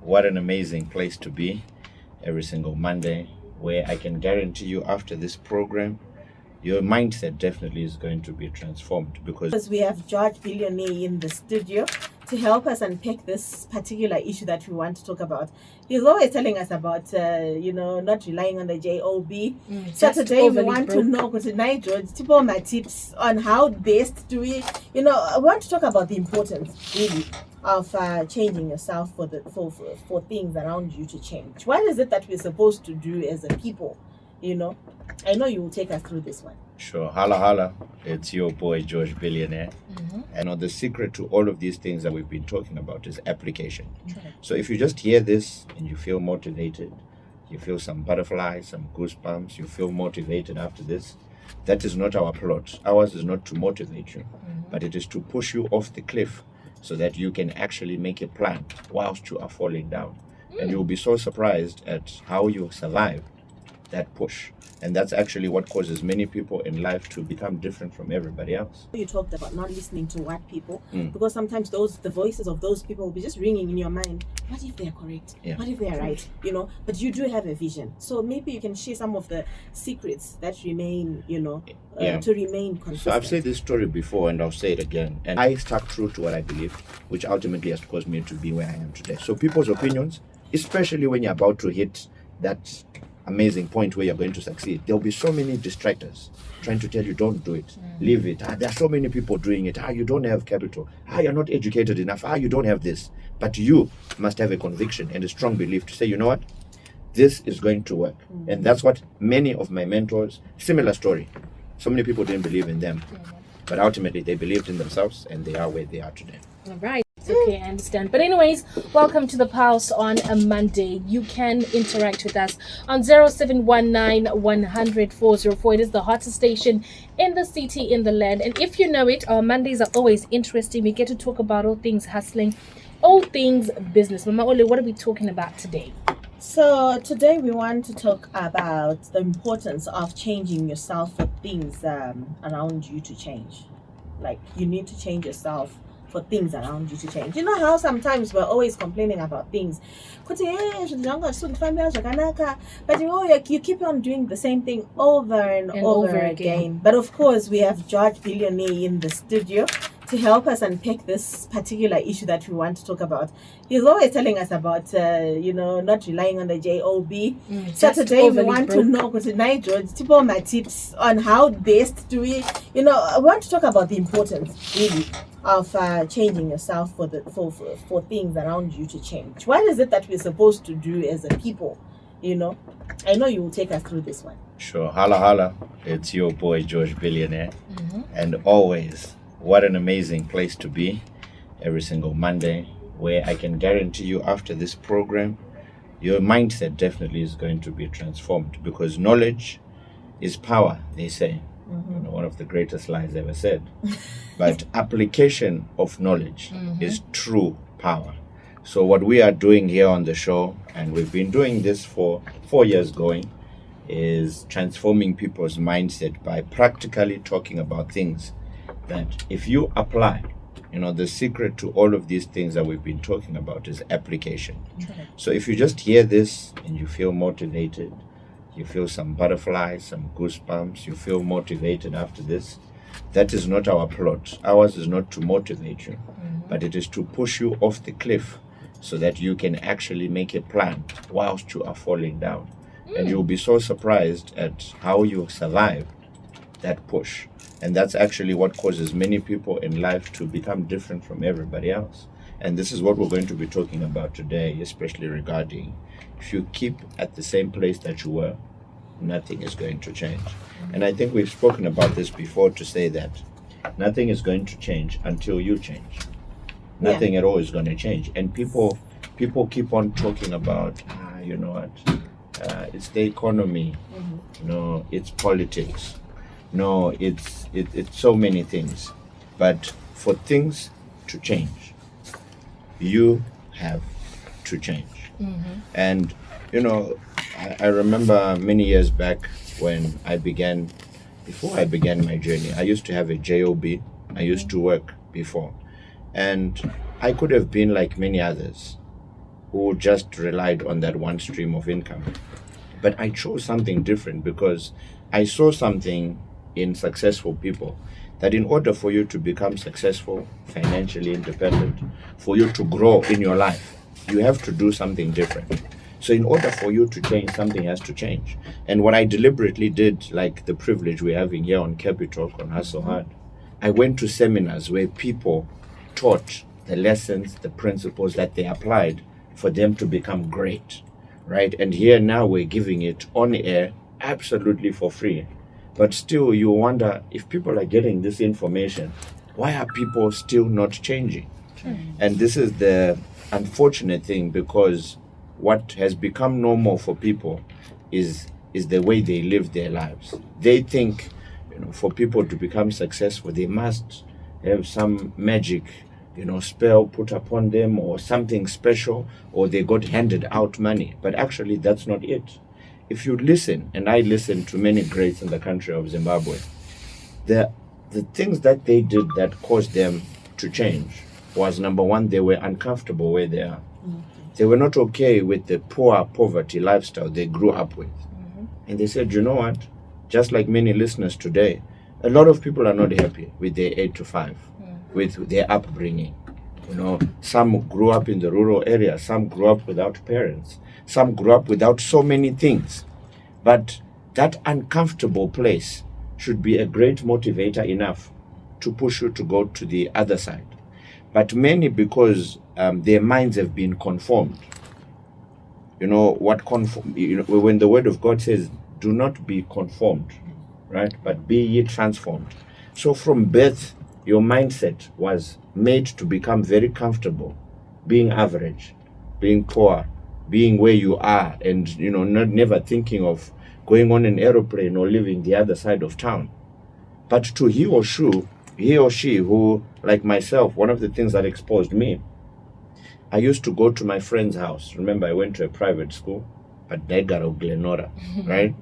What an amazing place to be every single Monday, where I can guarantee you after this program, your mindset definitely is going to be transformed because we have George Billionaire in the studio to help us unpack this particular issue that we want to talk about. He's always telling us about, not relying on the JOB. So today we want to know, because tonight, George, tipo my tips on how best do we, I want to talk about the importance, really, of changing yourself for things around you to change. What is it that we're supposed to do as a people? I know you will take us through this one. Sure. Holla, holla. It's your boy, George Billionaire. And the secret to all of these things that we've been talking about is application. So if you just hear this and you feel motivated, you feel some butterflies, some goosebumps, you feel motivated after this, that is not our plot. Ours is not to motivate you, but it is to push you off the cliff so that you can actually make a plan whilst you are falling down. And you'll be so surprised at how you survive that push. And that's actually what causes many people in life to become different from everybody else. You talked about not listening to what people, because sometimes the voices of those people will be just ringing in your mind. What if they're correct? Yeah. What if they're right? But you do have a vision. So maybe you can share some of the secrets that remain, to remain consistent. So I've said this story before and I'll say it again. And I stuck true to what I believe, which ultimately has caused me to be where I am today. So people's opinions, especially when you're about to hit that amazing point where you're going to succeed, there'll be so many distractors trying to tell you don't do it, leave it. There are so many people doing it. You don't have capital. You're not educated enough. You don't have this. But you must have a conviction and a strong belief to say, you know what, this is going to work. And that's what many of my mentors, similar story. So many people didn't believe in them, but ultimately they believed in themselves and they are where they are today. All right. Okay, I understand. But anyways, welcome to the Pulse on a Monday. You can interact with us on 0719 100 404. It is the hottest station in the city, in the land. And if you know it, our Mondays are always interesting. We get to talk about all things hustling, all things business. Mama Ole, what are we talking about today? So today we want to talk about the importance of changing yourself for things around you to change. Like, you need to change yourself for things around you to change. You know how sometimes we're always complaining about things, but you keep on doing the same thing over and over again. But of course, we have George Billionaire in the studio to help us unpack this particular issue that we want to talk about. He's always telling us about, not relying on the JOB. So today we want to know, because tonight, George, tipo my tips on how best do we, I want to talk about the importance, really, of changing yourself for things around you to change. What is it that we're supposed to do as a people? I know you will take us through this one. Sure. Holla, holla. It's your boy, George Billionaire. And always, what an amazing place to be every single Monday, where I can guarantee you after this program, your mindset definitely is going to be transformed, because knowledge is power, they say. One of the greatest lies ever said. But application of knowledge is true power. So what we are doing here on the show, and we've been doing this for 4 years going, is transforming people's mindset by practically talking about things that if you apply, the secret to all of these things that we've been talking about is application. So if you just hear this and you feel motivated, you feel some butterflies, some goosebumps, you feel motivated after this, that is not our plot. Ours is not to motivate you, but it is to push you off the cliff so that you can actually make a plan whilst you are falling down. And you'll be so surprised at how you survive that push. And that's actually what causes many people in life to become different from everybody else. And this is what we're going to be talking about today, especially regarding if you keep at the same place that you were, nothing is going to change. And I think we've spoken about this before to say that nothing is going to change until you change. Nothing at all is going to change. And people keep on talking about, it's the economy, it's politics. No, it's so many things. But for things to change, you have to change. And, I remember many years back when before I began my journey, I used to have a JOB. I used to work before. And I could have been like many others. who just relied on that one stream of income. But I chose something different because I saw something in successful people that in order for you to become successful, financially independent, for you to grow in your life, you have to do something different. So in order for you to change, something has to change. And what I deliberately did, like the privilege we're having here on Capital, on Hustle Hard, I went to seminars where people taught the lessons, the principles that they applied for them to become great, right? And here now we're giving it on air absolutely for free. But still you wonder, if people are getting this information, why are people still not changing? And this is the unfortunate thing, because what has become normal for people is the way they live their lives. They think, for people to become successful, they must have some magic, spell put upon them, or something special, or they got handed out money. But actually, that's not it. If you listen, and I listen to many greats in the country of Zimbabwe, the things that they did that caused them to change was, number one, they were uncomfortable where they are. They were not okay with the poverty lifestyle they grew up with. And they said, you know what? Just like many listeners today, a lot of people are not happy with their 8 to 5, with their upbringing. Some grew up in the rural area, some grew up without parents, some grew up without so many things. But that uncomfortable place should be a great motivator enough to push you to go to the other side. But many, because their minds have been conformed. When the word of God says, do not be conformed, right? But be ye transformed. So from birth, your mindset was made to become very comfortable, being average, being poor, being where you are, and never thinking of going on an aeroplane or living the other side of town. But to he or she who, like myself, one of the things that exposed me, I used to go to my friend's house. Remember, I went to a private school, but Negaro Glenora, right?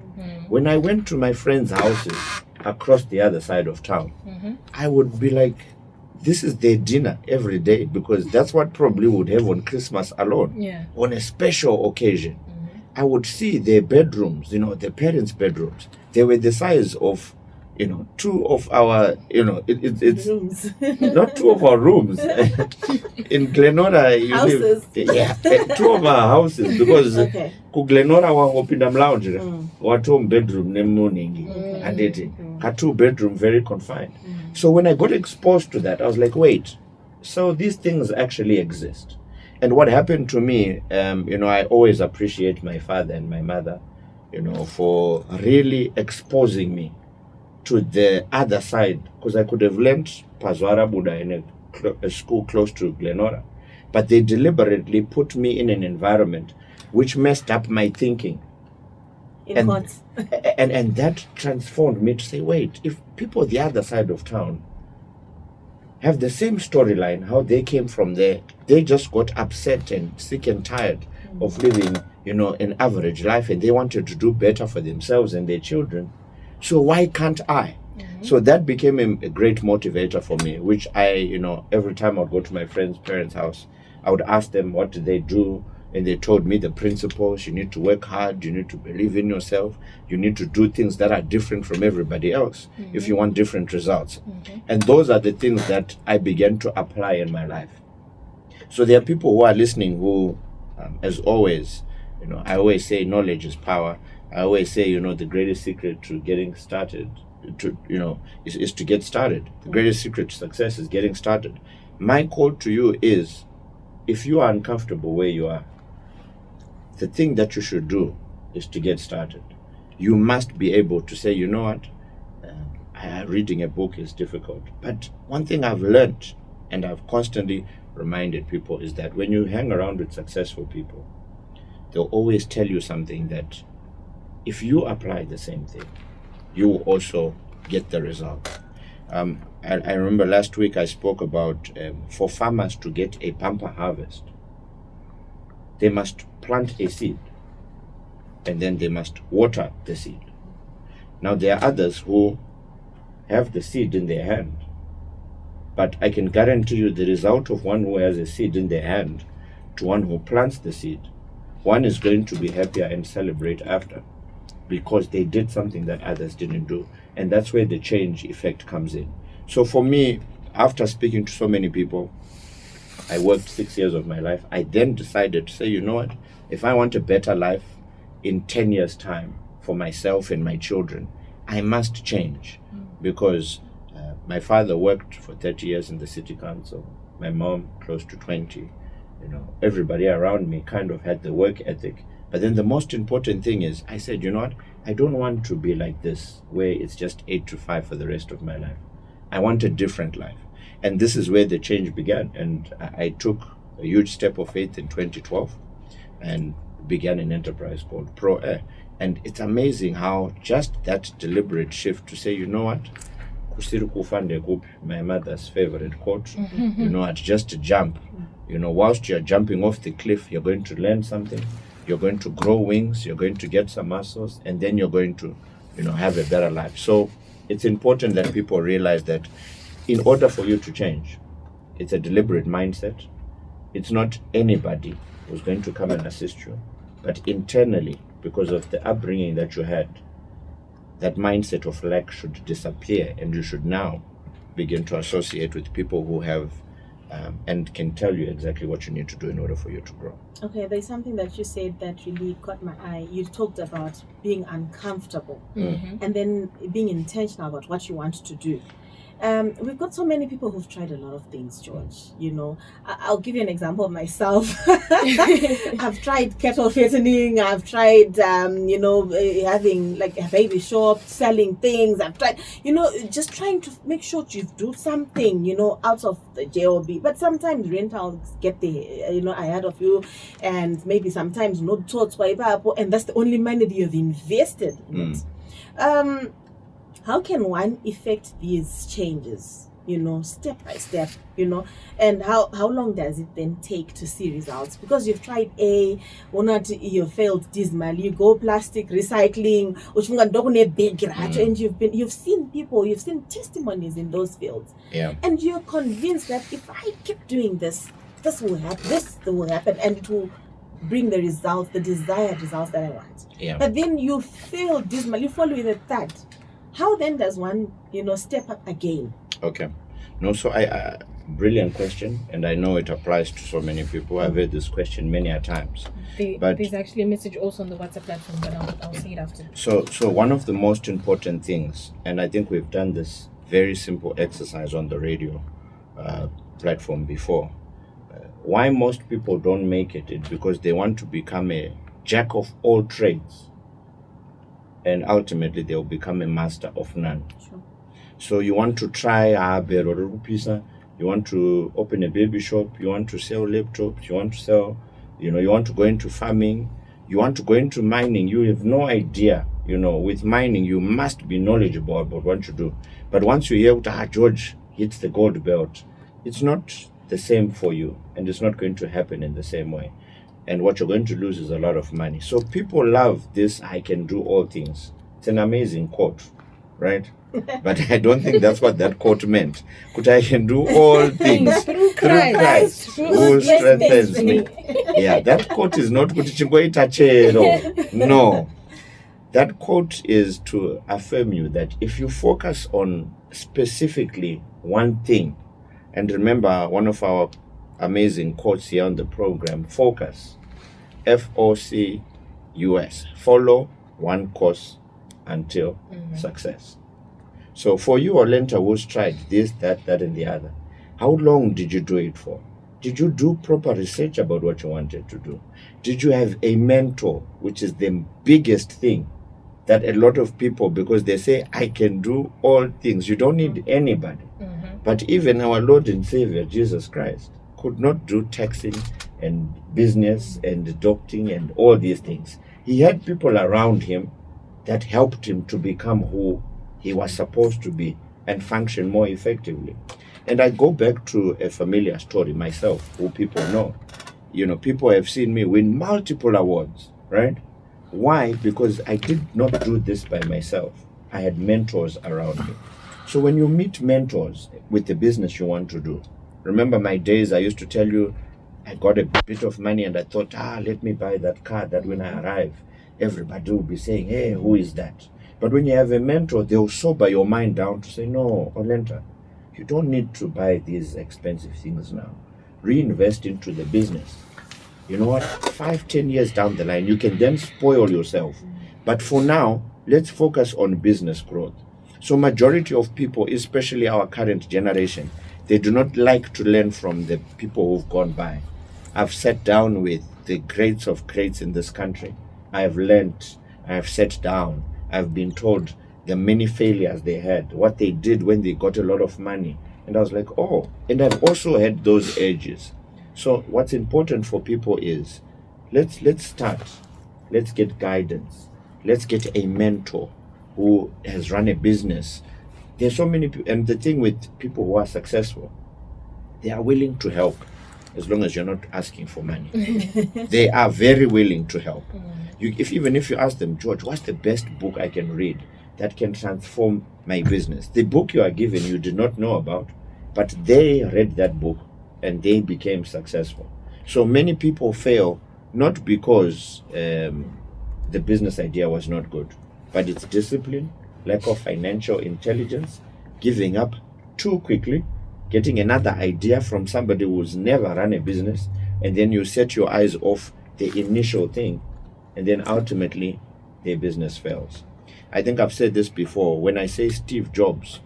When I went to my friends' houses across the other side of town, I would be like, this is their dinner every day, because that's what probably would have on Christmas alone. On a special occasion, I would see their bedrooms, their parents' bedrooms. They were the size of, two of our, it's Rooms. not two of our rooms. In Glenora, Houses. two of our houses, because Okay. ku Glenora wa opinda mlounge, watu bedroom ne morning, and it, a 2-bedroom, very confined. So when I got exposed to that, I was like, wait, so these things actually exist. And what happened to me, I always appreciate my father and my mother, for really exposing me to the other side, because I could have learned Pazwara Buddha in a school close to Glenora, but they deliberately put me in an environment which messed up my thinking. And that transformed me to say, wait, if people the other side of town have the same storyline, how they came from there, they just got upset and sick and tired of living, an average life, and they wanted to do better for themselves and their children. So why can't I? So that became a great motivator for me, which I, every time I'd go to my friend's parents' house, I would ask them, what did they do? And they told me the principles. You need to work hard. You need to believe in yourself. You need to do things that are different from everybody else if you want different results. And those are the things that I began to apply in my life. So there are people who are listening who, as always, I always say knowledge is power. I always say, the greatest secret to getting started, is to get started. The greatest secret to success is getting started. My call to you is, if you are uncomfortable where you are, the thing that you should do is to get started. You must be able to say, reading a book is difficult. But one thing I've learned, and I've constantly reminded people, is that when you hang around with successful people, they'll always tell you something that if you apply the same thing, you will also get the result. I remember last week I spoke about for farmers to get a bumper harvest, they must plant a seed and then they must water the seed. Now there are others who have the seed in their hand, but I can guarantee you the result of one who has a seed in their hand to one who plants the seed, one is going to be happier and celebrate after, because they did something that others didn't do. And that's where the change effect comes in. So for me, after speaking to so many people, I worked 6 years of my life. I then decided to say, you know what? If I want a better life in 10 years' time for myself and my children, I must change. Because my father worked for 30 years in the city council. My mom, close to 20. Everybody around me kind of had the work ethic. But then the most important thing is, I said, you know what? I don't want to be like this, where it's just 8 to 5 for the rest of my life. I want a different life. And this is where the change began. And I took a huge step of faith in 2012 and began an enterprise called Pro Air. And it's amazing how just that deliberate shift to say, you know what? My mother's favorite quote, you know what? Just to jump. Whilst you're jumping off the cliff, you're going to learn something. You're going to grow wings. You're going to get some muscles. And then you're going to, have a better life. So it's important that people realize that in order for you to change, it's a deliberate mindset. It's not anybody who's going to come and assist you, but internally, because of the upbringing that you had, that mindset of lack should disappear, and you should now begin to associate with people who have and can tell you exactly what you need to do in order for you to grow. Okay, there's something that you said that really caught my eye. You talked about being uncomfortable and then being intentional about what you want to do. We've got so many people who've tried a lot of things, George. I'll give you an example of myself. I've tried kettle fattening. I've tried, having like a baby shop, selling things. I've tried, just trying to make sure you do something, out of the job. But sometimes rentals get ahead of you, and maybe sometimes not thoughts, and that's the only money that you've invested in it. How can one effect these changes, step by step, and how long does it then take to see results? Because you've tried A, or not, you failed dismally, you go plastic recycling, and you've seen people, you've seen testimonies in those fields. Yeah. And you're convinced that if I keep doing this will happen, and it will bring the results, the desired results that I want. Yeah. But then you fail dismally, you fall with a third. How then does one, step up again? Okay. No, so I brilliant question, and I know it applies to so many people. I've heard this question many a times. There's actually a message also on the WhatsApp platform, but I'll say it after. So one of the most important things, and I think we've done this very simple exercise on the radio platform before. Why most people don't make it is because they want to become a jack of all trades. And ultimately, they'll become a master of none. Sure. So you want to try you want to open a baby shop, you want to sell laptops, you want to sell, you want to go into farming, you want to go into mining. You have no idea, with mining, you must be knowledgeable about what you do. But once you hear, George hits the gold belt, it's not the same for you, and it's not going to happen in the same way. And what you're going to lose is a lot of money. So people love this, I can do all things. It's an amazing quote, right? But I don't think that's what that quote meant. I can do all things through Christ who strengthens me. Yeah, that quote is not no. That quote is to affirm you that if you focus on specifically one thing, and remember one of our amazing quotes here on the program, focus. FOCUS. Follow one course until success. So for you, Olenta, who's tried this, that, and the other, how long did you do it for? Did you do proper research about what you wanted to do? Did you have a mentor, which is the biggest thing that a lot of people, because they say, I can do all things. You don't need anybody. But even our Lord and Savior, Jesus Christ, could not do taxing and business and doctoring and all these things. He had people around him that helped him to become who he was supposed to be and function more effectively. And I go back to a familiar story myself, who people know. People have seen me win multiple awards, right? Why? Because I did not do this by myself. I had mentors around me. So when you meet mentors with the business you want to do, remember my days, I used to tell you, I got a bit of money and I thought, let me buy that car that when I arrive, everybody will be saying, hey, who is that? But when you have a mentor, they'll sober your mind down to say, no, Olenta, you don't need to buy these expensive things now. Reinvest into the business. You know what? 5-10 years down the line, you can then spoil yourself. But for now, let's focus on business growth. So majority of people, especially our current generation, they do not like to learn from the people who've gone by. I've sat down with the greats of greats in this country. I've learned, I've sat down, I've been told the many failures they had, what they did when they got a lot of money. And I was like, oh, and I've also had those edges. So what's important for people is, let's start. Let's get guidance. Let's get a mentor who has run a business. There's so many people, and the thing with people who are successful, they are willing to help as long as you're not asking for money. They are very willing to help. Even if you ask them, George, what's the best book I can read that can transform my business? The book you are given, you did not know about, but they read that book and they became successful. So many people fail not because the business idea was not good, but it's discipline, lack of financial intelligence, giving up too quickly, getting another idea from somebody who's never run a business, and then you set your eyes off the initial thing, and then ultimately their business fails. I think I've said this before. When I say Steve Jobs,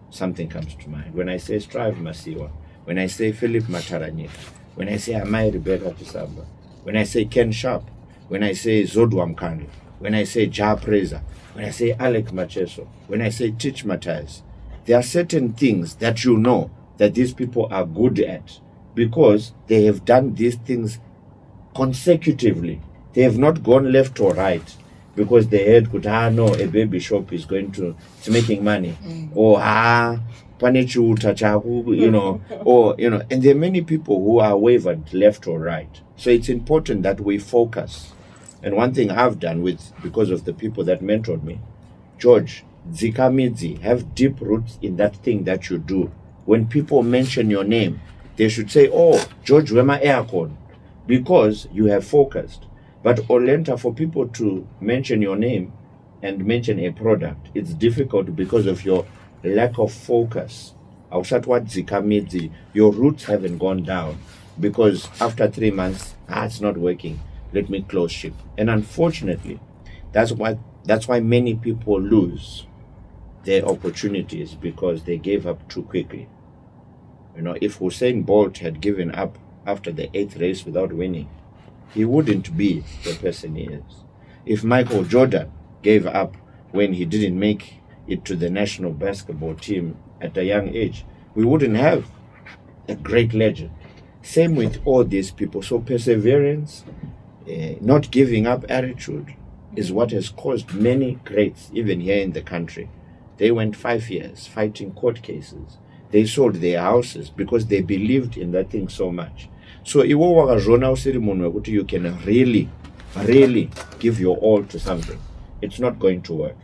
something comes to mind. When I say Strive Masiwa, when I say Philip Mataranyika, when I say Amai Rebecca Tisamba, when I say Ken Sharp, when I say Zodwa Mkandla, when I say Ja Preza, when I say Alec Macheso, when I say Teach Matthias, there are certain things that you know that these people are good at because they have done these things consecutively. They have not gone left or right because they heard, no, a baby shop is it's making money. Or, you know, or, you know, and there are many people who are wavered left or right. So it's important that we focus. And one thing I've done because of the people that mentored me, George, Zikamidzi, have deep roots in that thing that you do. When people mention your name, they should say, oh, George Wema Aircon, because you have focused. But Olenta, for people to mention your name and mention a product, it's difficult because of your lack of focus. Your roots haven't gone down because after 3 months, it's not working. Let me close ship. And unfortunately, that's why many people lose their opportunities because they gave up too quickly. You know, if Usain Bolt had given up after the 8th race without winning, he wouldn't be the person he is. If Michael Jordan gave up when he didn't make it to the national basketball team at a young age, we wouldn't have a great legend. Same with all these people. So perseverance, not giving up attitude is what has caused many greats, even here in the country. They went 5 years fighting court cases. They sold their houses because they believed in that thing so much. So you can really, really give your all to something. It's not going to work.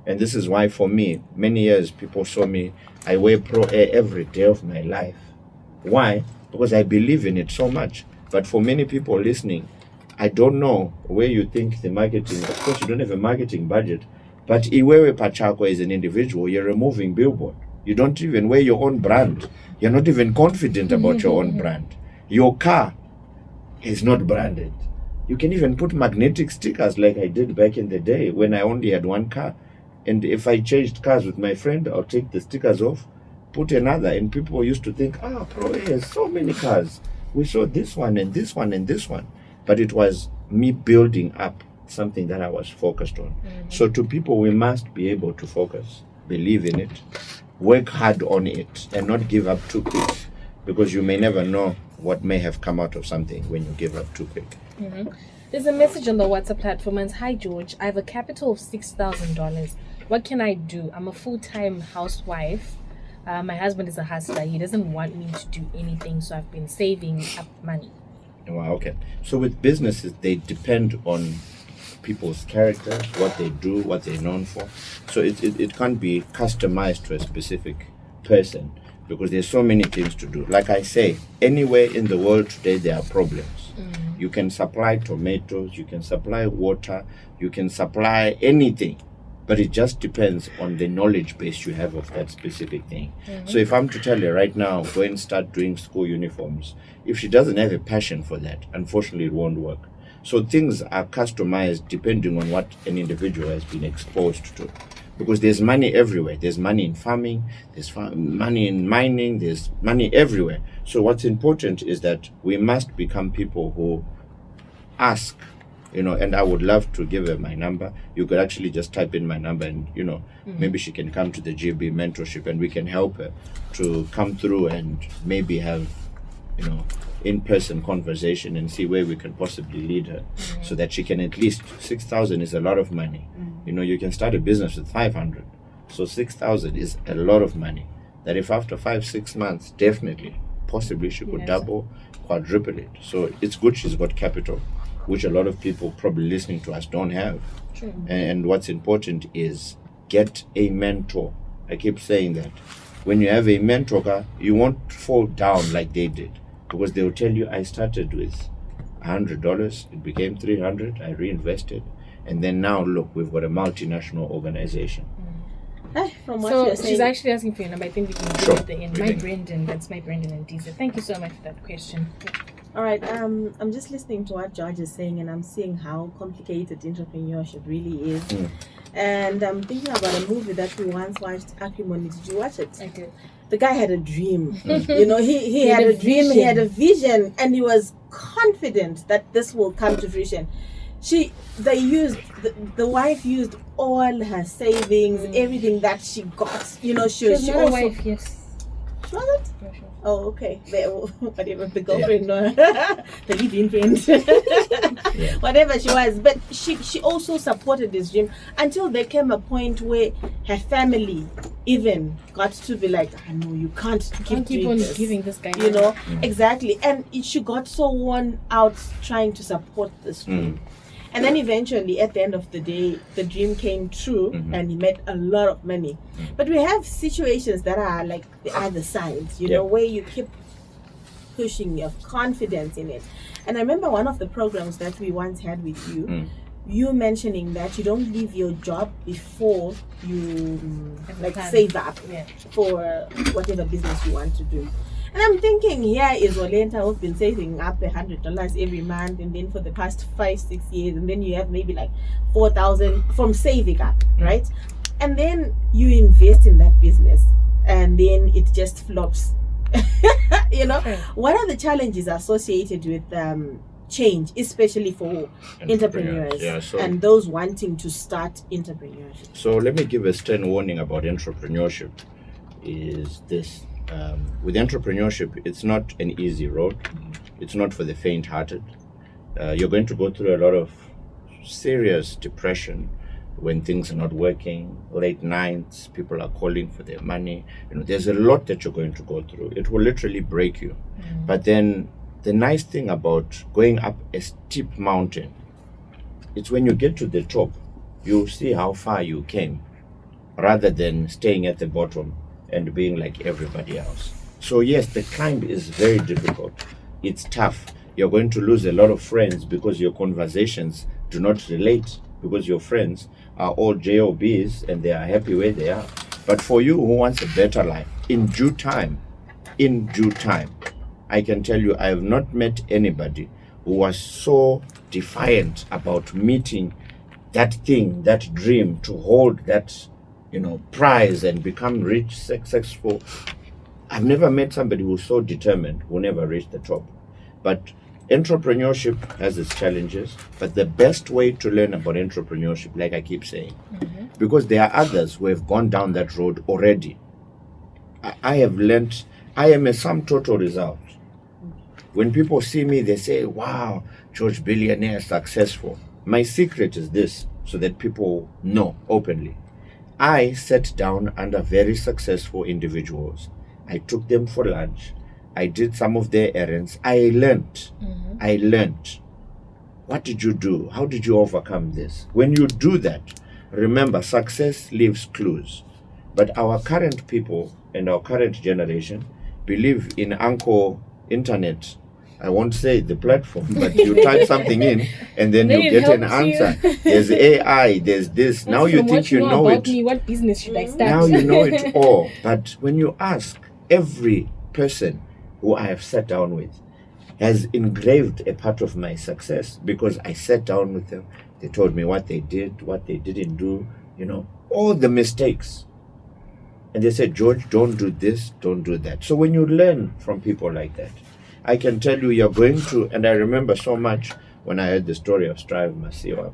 And this is why for me, many years people saw me, I wear Pro Air every day of my life. Why? Because I believe in it so much. But for many people listening, I don't know where you think the marketing, of course you don't have a marketing budget, but Iwewe Pachako as an individual, you're removing billboard. You don't even wear your own brand. You're not even confident about your own brand. Your car is not branded. You can even put magnetic stickers like I did back in the day when I only had one car. And if I changed cars with my friend, I'll take the stickers off, put another, and people used to think, Pro has so many cars. We saw this one and this one and this one. But it was me building up something that I was focused on. So to people, we must be able to focus, believe in it, work hard on it, and not give up too quick, because you may never know what may have come out of something when you give up too quick. There's a message on the WhatsApp platform and hi George, I have a capital of $6,000. What can I do? I'm a full-time housewife. My husband is a hustler. He doesn't want me to do anything, so I've been saving up money. Wow, okay. So with businesses, they depend on people's characters, what they do, what they're known for. So it can't be customized to a specific person. because there's so many things to do. Like I say, anywhere in the world today there are problems. You can supply tomatoes, you can supply water, you can supply anything, but it just depends on the knowledge base you have of that specific thing. So if I'm to tell her right now, go and start doing school uniforms, if she doesn't have a passion for that, unfortunately it won't work. So things are customized depending on what an individual has been exposed to. Because there's money everywhere. There's money in farming, there's money in mining, there's money everywhere. So what's important is that we must become people who ask, and I would love to give her my number. You could actually just type in my number and, maybe she can come to the GB mentorship and we can help her to come through and maybe have, in-person conversation and see where we can possibly lead her so that she can at least, 6,000 is a lot of money. You can start a business with 500. So 6,000 is a lot of money that if after 5-6 months, definitely, possibly she could double, quadruple it. So it's good she's got capital, which a lot of people probably listening to us don't have. True. And what's important is get a mentor. I keep saying that. When you have a mentor, you won't fall down like they did. Because they'll tell you, I started with $100, it became $300, I reinvested, and then now look, we've got a multinational organization. From what So you're saying, she's actually asking for your number. I think we can do Sure. it at the end. We My can. Brendan, that's my Brendan and Disa. Thank you so much for that question. all right, I'm just listening to what George is saying, and I'm seeing how complicated entrepreneurship really is. And I'm thinking about a movie that we once watched, Acrimony. Did you watch it? I did. The guy had a dream. He had a dream, he had a vision, and he was confident that this will come to fruition. The wife used all her savings, everything that she got. She She's not also a wife, yes. She wasn't? Yeah, sure. Oh, okay. Whatever, the girlfriend, no, the living friend, whatever she was. But she also supported this dream until there came a point where her family even got to be like, no, you can't keep doing on this. giving this guy Exactly. And she got so worn out trying to support this dream. And then eventually, at the end of the day, the dream came true and he made a lot of money. But we have situations that are like the other side, where you keep pushing your confidence in it. And I remember one of the programs that we once had with you, you mentioning that you don't leave your job before you save up for whatever business you want to do. And I'm thinking, here is Olenta who've been saving up $100 every month, and then for the past 5-6 years, and then you have maybe like 4,000 from saving up, right? And then you invest in that business, and then it just flops. What are the challenges associated with change, especially for entrepreneurs and those wanting to start entrepreneurship? So let me give a stern warning about entrepreneurship. Is this? With entrepreneurship, it's not an easy road. It's not for the faint-hearted. You're going to go through a lot of serious depression when things are not working, late nights, people are calling for their money. There's a lot that you're going to go through. It will literally break you. But then the nice thing about going up a steep mountain, it's when you get to the top, you'll see how far you came, rather than staying at the bottom and being like everybody else. So yes, the climb is very difficult. It's tough. You're going to lose a lot of friends because your conversations do not relate, because your friends are all JOBs and they are happy where they are. But for you who wants a better life, in due time, I can tell you I have not met anybody who was so defiant about meeting that thing, that dream, to hold that prize and become rich, successful. I've never met somebody who's so determined who never reached the top. But entrepreneurship has its challenges, but the best way to learn about entrepreneurship, like I keep saying, because there are others who have gone down that road already. I have learned, I am a sum total result. When people see me, they say, wow, George Billionaire, successful. My secret is this, so that people know openly. I sat down under very successful individuals. I took them for lunch. I did some of their errands. I learned. What did you do? How did you overcome this? When you do that, remember, success leaves clues. But our current people and our current generation believe in Uncle Internet. I won't say the platform, but you type something in and then you get an answer. There's AI, there's this. Now you think you know it. Me, what business should I start? Now you know it all. But when you ask, every person who I have sat down with has engraved a part of my success because I sat down with them. They told me what they did, what they didn't do, all the mistakes. And they said, George, don't do this, don't do that. So when you learn from people like that, I can tell you you're going to, and I remember so much when I heard the story of Strive Masiwa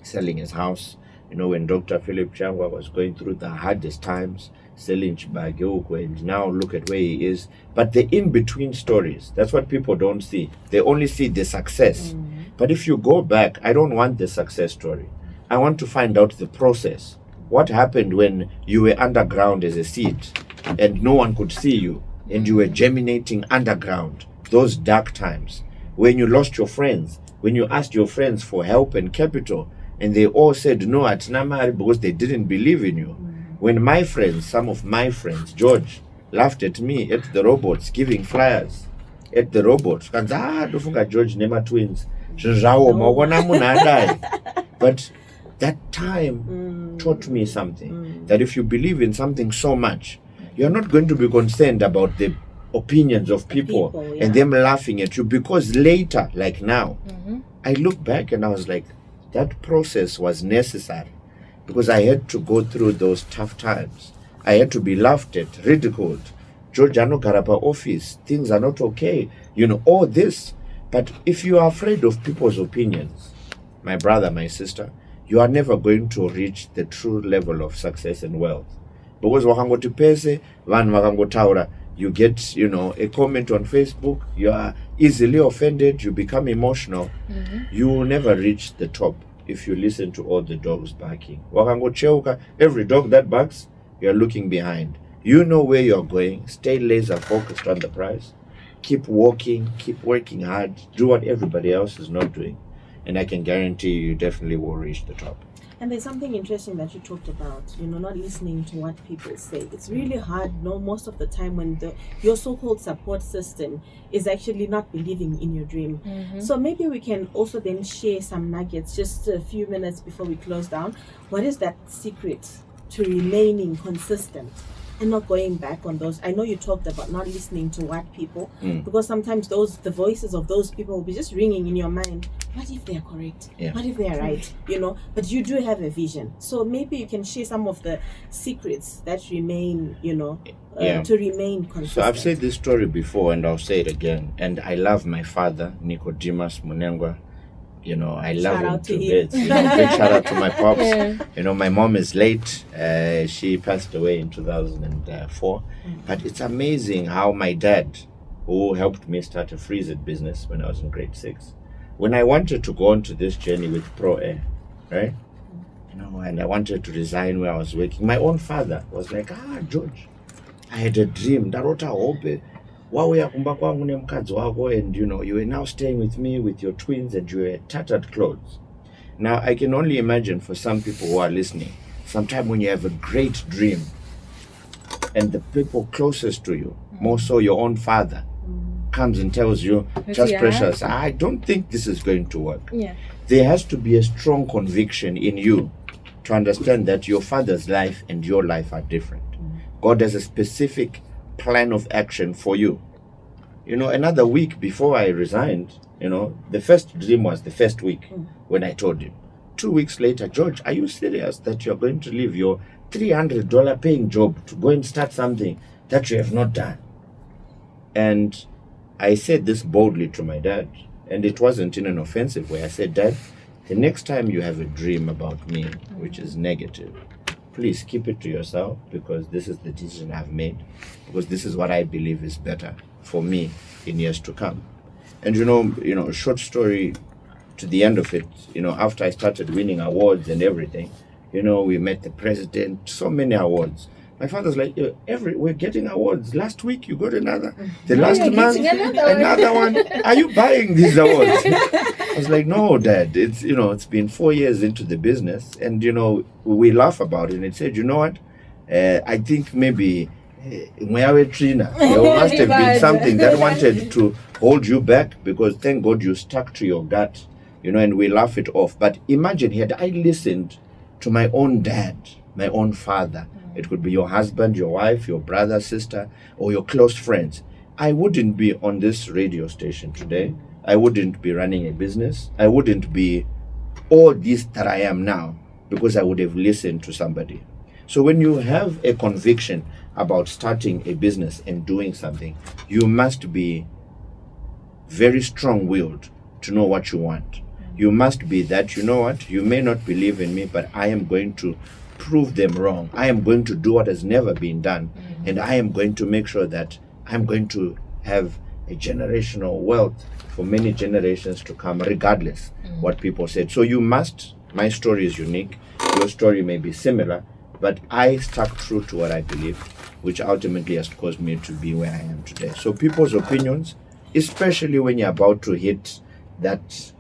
selling his house, when Dr. Philip Changwa was going through the hardest times, selling Chibagyoku, and now look at where he is. But the in-between stories, that's what people don't see. They only see the success. But if you go back, I don't want the success story. I want to find out the process. What happened when you were underground as a seed and no one could see you and you were germinating underground? Those dark times when you lost your friends, when you asked your friends for help and capital and they all said no at Namari because they didn't believe in you. When my friends, some of my friends, George, laughed at me at the robots giving flyers at the robots. George Nema twins. But that time taught me something, that if you believe in something so much, you're not going to be concerned about the opinions of people and them laughing at you, because later, like now, I look back and I was like, that process was necessary because I had to go through those tough times. I had to be laughed at, ridiculed. Georgiano Garapa office, things are not okay, all this. But if you are afraid of people's opinions, my brother, my sister, you are never going to reach the true level of success and wealth. Because wakangoti pese, van wakangotaura, you get, a comment on Facebook, you are easily offended, you become emotional. You will never reach the top if you listen to all the dogs barking. Wakangocheuka, every dog that barks, you are looking behind. You know where you're going. Stay laser focused on the prize. Keep walking, keep working hard, do what everybody else is not doing. And I can guarantee you definitely will reach the top. And there's something interesting that you talked about, not listening to what people say. It's really hard, most of the time when your so-called support system is actually not believing in your dream. So maybe we can also then share some nuggets just a few minutes before we close down. What is that secret to remaining consistent and not going back on those? I know you talked about not listening to what people, because sometimes the voices of those people will be just ringing in your mind. What if they're correct? What if they're right? But you do have a vision. So maybe you can share some of the secrets that remain, to remain consistent. So I've said this story before and I'll say it again. And I love my father, Nicodemus Munengwa. I love him to bits. Big shout out to my pops. My mom is late. She passed away in 2004. But it's amazing how my dad, who helped me start a freezer business when I was in grade 6, when I wanted to go on to this journey with Pro Air, right? And I wanted to resign where I was working, my own father was like, George, I had a dream. Darota hope. And you were now staying with me with your twins and you were tattered clothes. Now I can only imagine for some people who are listening, sometime when you have a great dream and the people closest to you, more so your own father, comes and tells you, just precious, I don't think this is going to work. There has to be a strong conviction in you to understand that your father's life and your life are different. God has a specific plan of action for you. Another week before I resigned, the first dream was the first week when I told him. 2 weeks later, George, are you serious that you're going to leave your $300 paying job to go and start something that you have not done? And I said this boldly to my dad, and it wasn't in an offensive way. I said, Dad, the next time you have a dream about me, which is negative, please keep it to yourself, because this is the decision I've made, because this is what I believe is better for me in years to come. And a short story to the end of it, after I started winning awards and everything, we met the president, so many awards. My father's like, we're getting awards. Last week you got another. The last month, another one. Are you buying these awards? I was like, no, Dad. It's it's been 4 years into the business, and we laugh about it. And it said, you know what? I think maybe Trina, there must have been something that wanted to hold you back, because thank God you stuck to your gut, and we laugh it off. But imagine, had I listened to my own dad, my own father, it could be your husband, your wife, your brother, sister, or your close friends, I wouldn't be on this radio station today. I wouldn't be running a business. I wouldn't be all this that I am now, because I would have listened to somebody. So when you have a conviction about starting a business and doing something, you must be very strong-willed to know what you want. You must be that, you may not believe in me, but I am going to prove them wrong. I am going to do what has never been done. And I am going to make sure that I'm going to have a generational wealth for many generations to come, regardless what people said. So my story is unique. Your story may be similar, but I stuck true to what I believed, which ultimately has caused me to be where I am today. So people's opinions, especially when you're about to hit that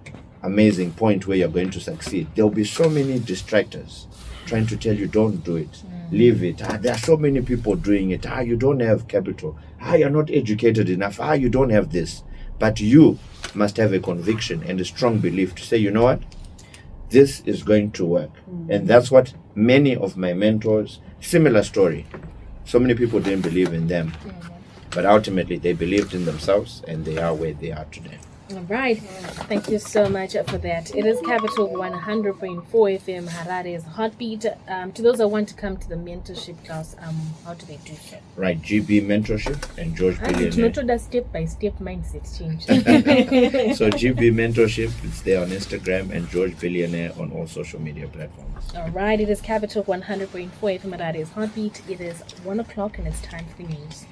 amazing point where you're going to succeed, there'll be so many distractors trying to tell you, don't do it, leave it. There are so many people doing it. You don't have capital. You're not educated enough. You don't have this. But you must have a conviction and a strong belief to say, you know what? This is going to work. And that's what many of my mentors, similar story. So many people didn't believe in them, but ultimately they believed in themselves, and they are where they are today. All right. Thank you so much for that. It is Capital 100.4 FM, Harare's Heartbeat. To those that want to come to the mentorship class, how do they do so? Right, GB Mentorship and George Billionaire. It's not a step-by-step mindset change. So GB Mentorship, it's there on Instagram, and George Billionaire on all social media platforms. All right. It is Capital 100.4 FM, Harare's Heartbeat. It is 1 o'clock and it's time for the news.